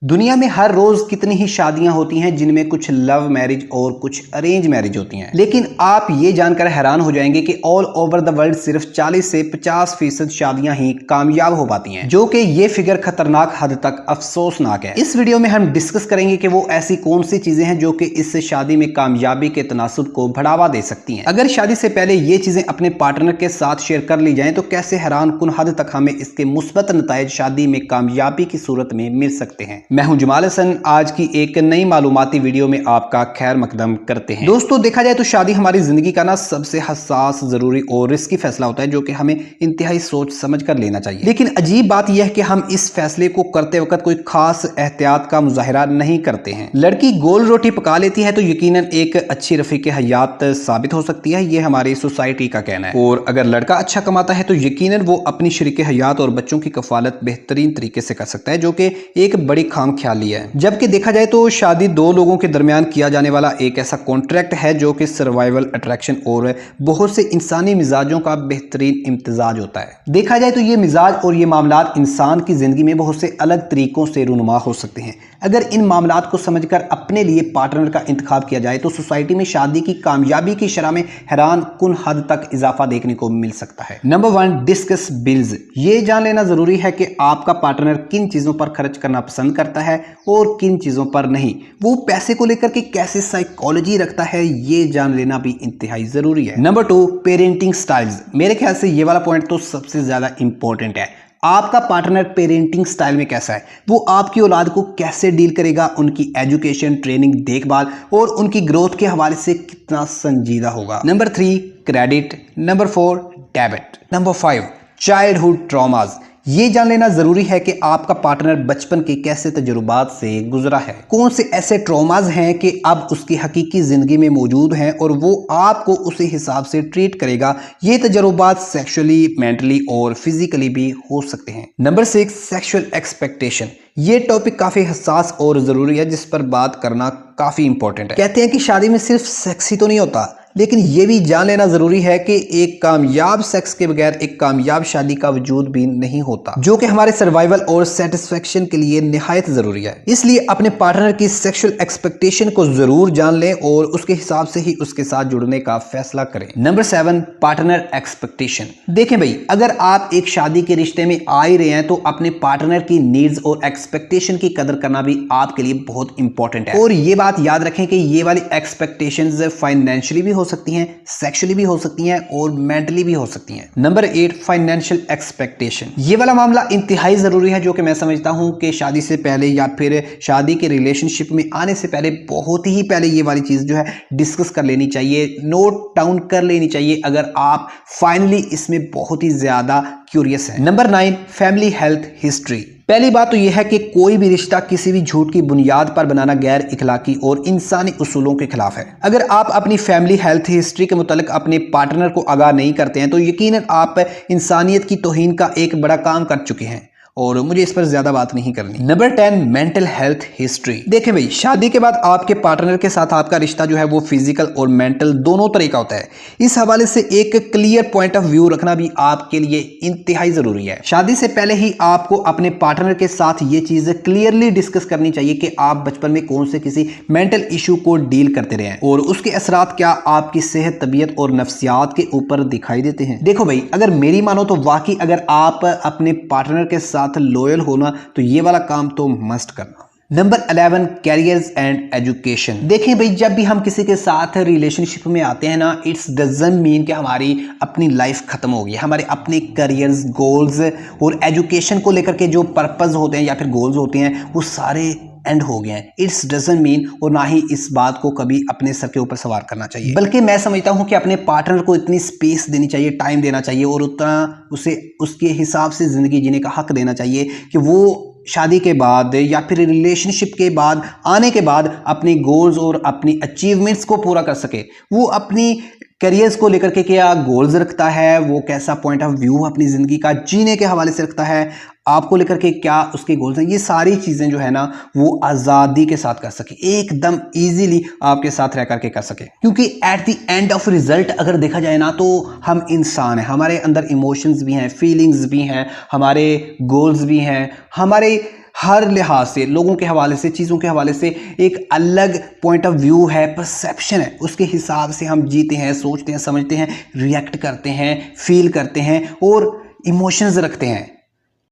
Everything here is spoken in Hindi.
दुनिया में हर रोज कितनी ही शादियां होती हैं जिनमें कुछ लव मैरिज और कुछ अरेंज मैरिज होती हैं। लेकिन आप ये जानकर हैरान हो जाएंगे कि ऑल ओवर द वर्ल्ड सिर्फ 40 से 50% शादियां ही कामयाब हो पाती हैं, जो कि ये फिगर खतरनाक हद तक अफसोसनाक है। इस वीडियो में हम डिस्कस करेंगे कि वो ऐसी कौन सी चीजें हैं जो कि इस शादी में कामयाबी के तनासुब को बढ़ावा दे सकती हैं। अगर शादी से पहले ये चीजें अपने पार्टनर के साथ शेयर कर ली जाएं तो कैसे हैरान कुन हद तक हमें इसके मुस्बत नताइज शादी में कामयाबी की सूरत में मिल सकते हैं। मैं हूं जमाल हसन, आज की एक नई मालूमाती वीडियो में आपका खैर मकदम करते हैं। दोस्तों, देखा जाए तो शादी हमारी जिंदगी का ना सबसे हसास, जरूरी और रिस्की फैसला होता है जो कि हमें इंतहाई सोच समझ कर लेना चाहिए। लेकिन अजीब बात यह है कि हम इस फैसले को करते वक्त कोई खास एहतियात का मुजाहिरा नहीं करते हैं। लड़की गोल रोटी पका लेती है तो यकीनन एक अच्छी रफीक हयात साबित हो सकती है, ये हमारी सोसाइटी का कहना है। और अगर लड़का अच्छा कमाता है तो यकीनन वो अपनी शरीक हयात और बच्चों की कफालत बेहतरीन तरीके से कर सकता है, जो कि एक बड़ी खाम ख्याली है। जबकि देखा जाए तो शादी दो लोगों के दरमियान किया जाने वाला एक ऐसा कॉन्ट्रैक्ट है जो कि सर्वाइवल, अट्रैक्शन और बहुत से इंसानी मिजाजों का बेहतरीन इम्तिजाज होता है। देखा जाए तो ये मिजाज और ये मामलात इंसान की जिंदगी में बहुत से अलग तरीकों से रूनुमा हो सकते हैं। अगर इन मामलात को समझकर अपने लिए पार्टनर का इंतखाब किया जाए तो सोसाइटी में शादी की कामयाबी की शरह में हैरान कुन हद तक इजाफा देखने को मिल सकता है। Number 1, discuss bills. ये जान लेना जरूरी है कि आपका पार्टनर किन चीजों पर खर्च करना पसंद करता है और किन चीजों पर नहीं। वो पैसे को लेकर के कैसे साइकोलॉजी रखता है, ये जान लेना भी इंतहाई जरूरी है। Number 2, parenting styles. मेरे ख्याल से ये वाला पॉइंट तो सबसे ज्यादा इंपॉर्टेंट है। आपका पार्टनर पेरेंटिंग स्टाइल में कैसा है, वो आपकी औलाद को कैसे डील करेगा, उनकी एजुकेशन, ट्रेनिंग, देखभाल और उनकी ग्रोथ के हवाले से कितना संजीदा होगा। Number 3, credit. Number 4, debit. Number 5, childhood traumas. ये जान लेना जरूरी है कि आपका पार्टनर बचपन के कैसे तजुर्बात से गुजरा है, कौन से ऐसे ट्रॉमाज हैं कि अब उसकी हकीकी जिंदगी में मौजूद हैं और वो आपको उसी हिसाब से ट्रीट करेगा। ये तजुर्बात सेक्सुअली, मेंटली और फिजिकली भी हो सकते हैं। Number 6, sexual expectation. ये टॉपिक काफी हसास और जरूरी है, जिस पर बात करना काफी इंपॉर्टेंट है। कहते हैं कि शादी में सिर्फ सेक्स ही तो नहीं होता, लेकिन ये भी जान लेना जरूरी है कि एक कामयाब सेक्स के बगैर एक कामयाब शादी का वजूद भी नहीं होता, जो कि हमारे सर्वाइवल और सेटिस्फेक्शन के लिए निहायत जरूरी है। इसलिए अपने पार्टनर की सेक्सुअल एक्सपेक्टेशन को जरूर जान लें और उसके हिसाब से ही उसके साथ जुड़ने का फैसला करें। Number 7, partner expectation. देखें भाई, अगर आप एक शादी के रिश्ते में आ ही रहे हैं तो अपने पार्टनर की नीड्स और एक्सपेक्टेशन की कदर करना भी आपके लिए बहुत इंपॉर्टेंट है। और ये बात याद रखें कि ये वाली एक्सपेक्टेशंस फाइनेंशियली भी हो सकती हैं, सेक्सुअली भी हो सकती हैं और मेंटली भी हो सकती हैं। Number 8, financial expectation. ये वाला मामला इंतहाई जरूरी है, जो कि मैं समझता हूं कि शादी से पहले या फिर शादी के रिलेशनशिप में आने से पहले बहुत ही पहले ये वाली चीज जो है डिस्कस कर लेनी चाहिए, नोट डाउन कर लेनी चाहिए, अगर आप फाइनली इसमें बहुत ही ज्यादा क्यूरियस है। Number 9, family health history. पहली बात तो यह है कि कोई भी रिश्ता किसी भी झूठ की बुनियाद पर बनाना गैर इखलाकी और इंसानी उसूलों के खिलाफ है। अगर आप अपनी फैमिली हेल्थ हिस्ट्री के मुतालिक अपने पार्टनर को आगाह नहीं करते हैं तो यकीनन आप इंसानियत की तौहीन का एक बड़ा काम कर चुके हैं और मुझे इस पर ज्यादा बात नहीं करनी। Number 10, mental health history. देखें भाई, शादी के बाद आपके पार्टनर के साथ आपका रिश्ता जो है वो फिजिकल और मेंटल दोनों तरह का होता है। इस हवाले से एक क्लियर पॉइंट ऑफ व्यू रखना भी आपके लिए इंतहाई जरूरी है। शादी से पहले ही आपको अपने पार्टनर के साथ ये चीज क्लियरली डिस्कस करनी चाहिए कि आप बचपन में कौन से किसी मेंटल इशू को डील करते रहे हैं और उसके असरात क्या आपकी सेहत, तबीयत और नफ्सियात के ऊपर दिखाई देते हैं। देखो भाई, अगर मेरी मानो तो वाकई अगर आप अपने पार्टनर के साथ लॉयल होना तो ये वाला काम तो मस्ट करना। Number 11, carriers and education. देखें भाई, जब भी हम किसी के साथ रिलेशनशिप में आते हैं ना, इट्स डजंट मीन कि हमारी अपनी लाइफ खत्म हो गई। हमारे अपने करियर्स, गोल्स और एजुकेशन को लेकर के जो पर्पस होते हैं या फिर गोल्स होते हैं वो सारे एंड हो गए हैं। इट्स डजंट मीन, और ना ही इस बात को कभी अपने सर के ऊपर सवार करना चाहिए, बल्कि मैं समझता हूं कि अपने पार्टनर को इतनी स्पेस देनी चाहिए, टाइम देना चाहिए और उतना उसे उसके हिसाब से जिंदगी जीने का हक देना चाहिए कि वो शादी के बाद या फिर रिलेशनशिप के बाद आने के बाद अपनी गोल्स और अपनी अचीवमेंट्स को पूरा कर सके। वो अपनी करियर्स को लेकर के क्या गोल्स रखता है, वो कैसा पॉइंट ऑफ व्यू अपनी ज़िंदगी का जीने के हवाले से रखता है, आपको लेकर के क्या उसके गोल्स हैं, ये सारी चीज़ें जो है ना वो आज़ादी के साथ कर सके, एकदम इजीली आपके साथ रह करके कर सके। क्योंकि at the end of result अगर देखा जाए ना तो हम इंसान हैं, हमारे अंदर इमोशंस भी हैं, फीलिंग्स भी हैं, हमारे गोल्स भी हैं, हमारे हर लिहाज से, लोगों के हवाले से, चीज़ों के हवाले से एक अलग पॉइंट ऑफ व्यू है, परसेप्शन है, उसके हिसाब से हम जीते हैं, सोचते हैं, समझते हैं, रिएक्ट करते हैं, फील करते हैं और इमोशंस रखते हैं।